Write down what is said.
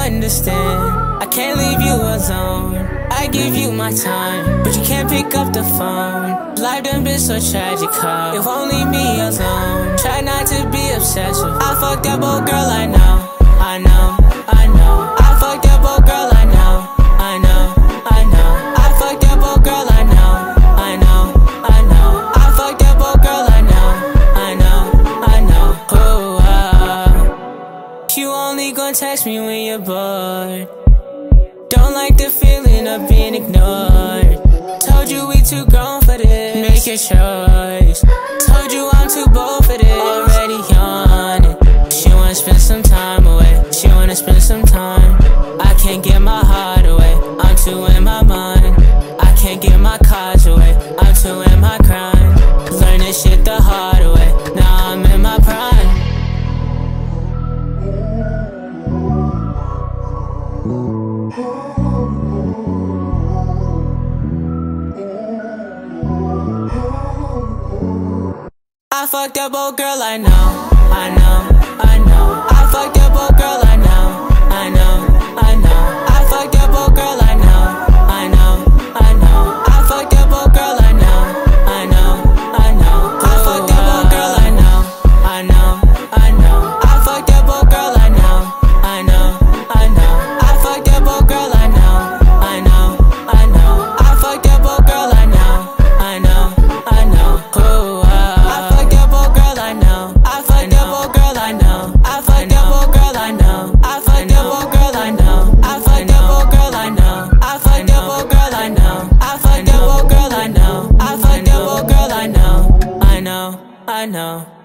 understand. I can't leave you alone. I give you my time, but you can't pick up the phone. Life done been so tragic, huh? If only me alone. Try not to be obsessive. I fucked up, old girl, I know. I know, I know. I fucked up, old girl, I know. I know, I know. I fucked up, old girl, I know. I know, I know. I fucked up, old girl, I know. I know, I know. Oh, you only gon' text me when you're bored. Don't like the feeling of being ignored. Told you we too grown for this. Make your choice. Told you I'm too bold for this. Already yawning. She wanna spend some time away. She wanna spend some time. I can't get my heart away. I'm too in my mind. I can't get my cards away. I'm too in my grind. Learn this shit the hard way. Now I'm in my prime. I fucked up, old girl, I know. I know, I know. I fucked up, old girl, I know. I know, I know. I fucked up, old girl, I know. I know, I know. I fucked up, old girl, I know. I know, I know. I fucked up, old girl, I know. I know, I know. I fucked up, old girl, I know. I know, I know. I fucked up, old girl, I know. I know, I know. I fucked up, old girl, I know. I know, I know. Oh, I fucked up, old girl, I know. I fucked up, old girl, I know. I fucked up, old girl, I know. I fucked up, old girl, I know. I fucked up, old girl, I know. I fucked up, old girl, I know. I fucked up, old girl, I know. I fucked up, old girl, I know. I know, I know.